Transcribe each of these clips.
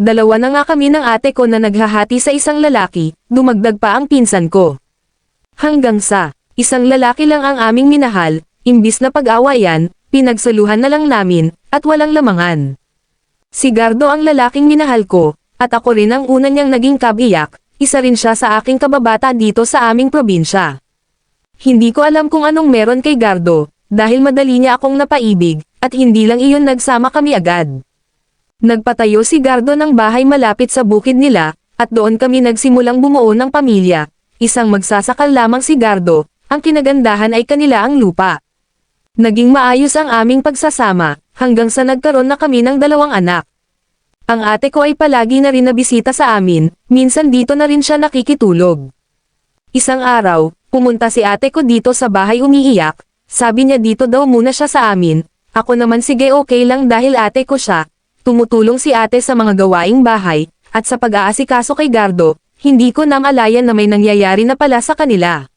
Dalawa na nga kami ng ate ko na naghahati sa isang lalaki, dumagdag pa ang pinsan ko. Hanggang sa, isang lalaki lang ang aming minahal, imbis na pag-awayan, pinagsaluhan na lang namin, at walang lamangan. Si Gardo ang lalaking minahal ko, at ako rin ang una niyang naging kabiyak, isa rin siya sa aking kababata dito sa aming probinsya. Hindi ko alam kung anong meron kay Gardo, dahil madali niya akong napaibig, at hindi lang iyon nagsama kami agad. Nagpatayo si Gardo ng bahay malapit sa bukid nila, at doon kami nagsimulang bumuo ng pamilya. Isang magsasakal lamang si Gardo, ang kinagandahan ay kanila ang lupa. Naging maayos ang aming pagsasama, hanggang sa nagkaroon na kami ng 2 anak. Ang ate ko ay palagi na rin nabisita sa amin, minsan dito na rin siya nakikitulog. Isang araw, pumunta si ate ko dito sa bahay umiiyak, sabi niya dito daw muna siya sa amin, ako naman sige okay lang dahil ate ko siya, tumutulong si ate sa mga gawaing bahay, at sa pag-aasikaso kay Gardo, hindi ko namalayan na may nangyayari na pala sa kanila.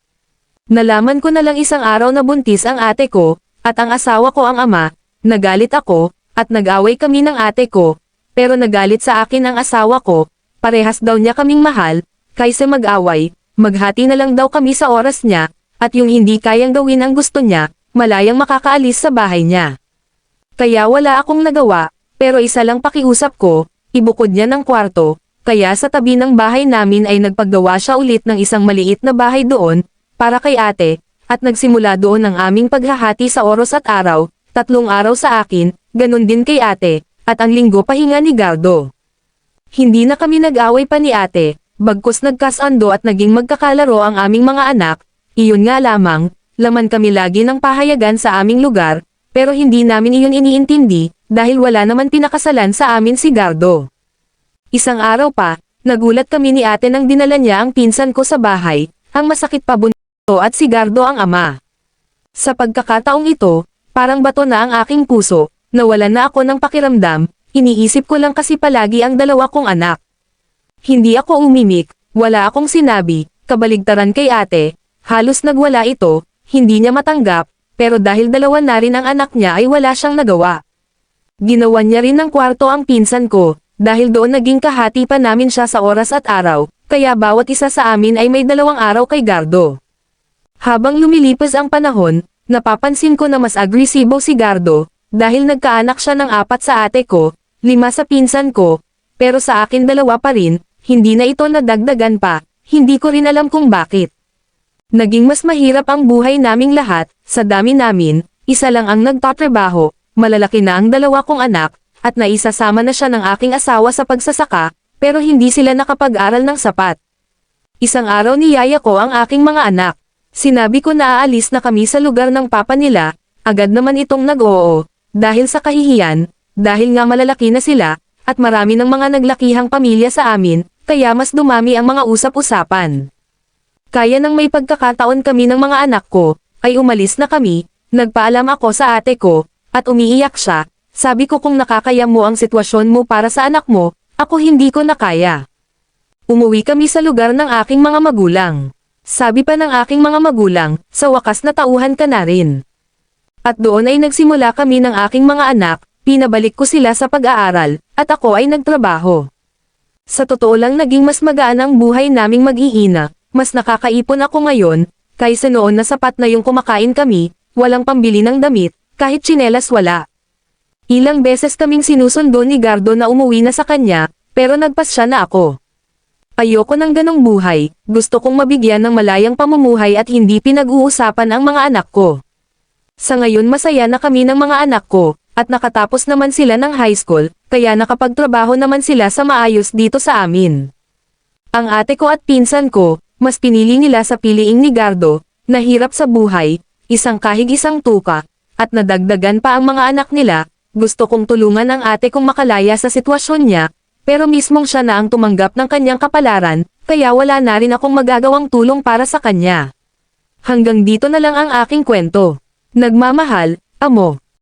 Nalaman ko na lang isang araw na buntis ang ate ko, at ang asawa ko ang ama, nagalit ako, at nag-away kami ng ate ko, pero nagalit sa akin ang asawa ko, parehas daw niya kaming mahal, kaysa mag-away, maghati na lang daw kami sa oras niya, at yung hindi kayang gawin ang gusto niya, malayang makakaalis sa bahay niya. Kaya wala akong nagawa, pero isa lang pakiusap ko, ibukod niya ng kwarto, kaya sa tabi ng bahay namin ay nagpagawa siya ulit ng isang maliit na bahay doon, para kay ate, at nagsimula doon ang aming paghahati sa oras at araw, 3 araw sa akin, ganun din kay ate, at ang linggo pahinga ni Gardo. Hindi na kami nag-away pa ni ate, bagkus nagkasando at naging magkakalaro ang aming mga anak, iyon nga lamang, laman kami lagi ng pahayagan sa aming lugar, pero hindi namin iyon iniintindi, dahil wala naman pinakasalan sa amin si Gardo. Isang araw pa, nagulat kami ni ate nang dinala niya ang pinsan ko sa bahay, ang masakit pa bunso at si Gardo ang ama. Sa pagkakataong ito, parang bato na ang aking puso, nawalan na ako ng pakiramdam, iniisip ko lang kasi palagi ang 2 kong anak. Hindi ako umimik, wala akong sinabi, kabaligtaran kay ate, halos nagwala ito, hindi niya matanggap, pero dahil 2 na rin ang anak niya ay wala siyang nagawa. Ginawan niya rin ng kwarto ang pinsan ko, dahil doon naging kahati pa namin siya sa oras at araw, kaya bawat isa sa amin ay may 2 araw kay Gardo. Habang lumilipas ang panahon, napapansin ko na mas agresibo si Gardo, dahil nagkaanak siya ng 4 sa ate ko, 5 sa pinsan ko, pero sa akin 2 pa rin, hindi na ito nadagdagan pa, hindi ko rin alam kung bakit. Naging mas mahirap ang buhay naming lahat, sa dami namin, isa lang ang nagtatrabaho, malalaki na ang 2 kong anak, at naisasama na siya ng aking asawa sa pagsasaka, pero hindi sila nakapag-aral ng sapat. Isang araw niyaya ko ang aking mga anak, sinabi ko na aalis na kami sa lugar ng papa nila, agad naman itong nag-oo. Dahil sa kahihiyan, dahil nga malalaki na sila, at marami ng mga naglakihang pamilya sa amin, kaya mas dumami ang mga usap-usapan. Kaya nang may pagkakataon kami ng mga anak ko, ay umalis na kami, nagpaalam ako sa ate ko, at umiiyak siya, sabi ko kung nakakaya mo ang sitwasyon mo para sa anak mo, ako hindi ko nakaya. Umuwi kami sa lugar ng aking mga magulang. Sabi pa ng aking mga magulang, sa wakas na tauhan ka na rin. At doon ay nagsimula kami ng aking mga anak, pinabalik ko sila sa pag-aaral, at ako ay nagtrabaho. Sa totoo lang naging mas magaan ang buhay naming mag-iina, mas nakakaipon ako ngayon, kaysa noon na sapat na yung kumakain kami, walang pambili ng damit, kahit tsinelas wala. Ilang beses kaming sinusundo ni Gardo na umuwi na sa kanya, pero nagpasya na ako. Ayoko ng ganong buhay, gusto kong mabigyan ng malayang pamumuhay at hindi pinag-uusapan ang mga anak ko. Sa ngayon masaya na kami ng mga anak ko, at nakatapos naman sila ng high school, kaya nakapagtrabaho naman sila sa maayos dito sa amin. Ang ate ko at pinsan ko, mas pinili nila sa piliing ni Gardo, na hirap sa buhay, isang kahig isang tuka, at nadagdagan pa ang mga anak nila, gusto kong tulungan ang ate kong makalaya sa sitwasyon niya, pero mismong siya na ang tumanggap ng kanyang kapalaran, kaya wala na rin akong magagawang tulong para sa kanya. Hanggang dito na lang ang aking kwento. Nagmamahal, Amo.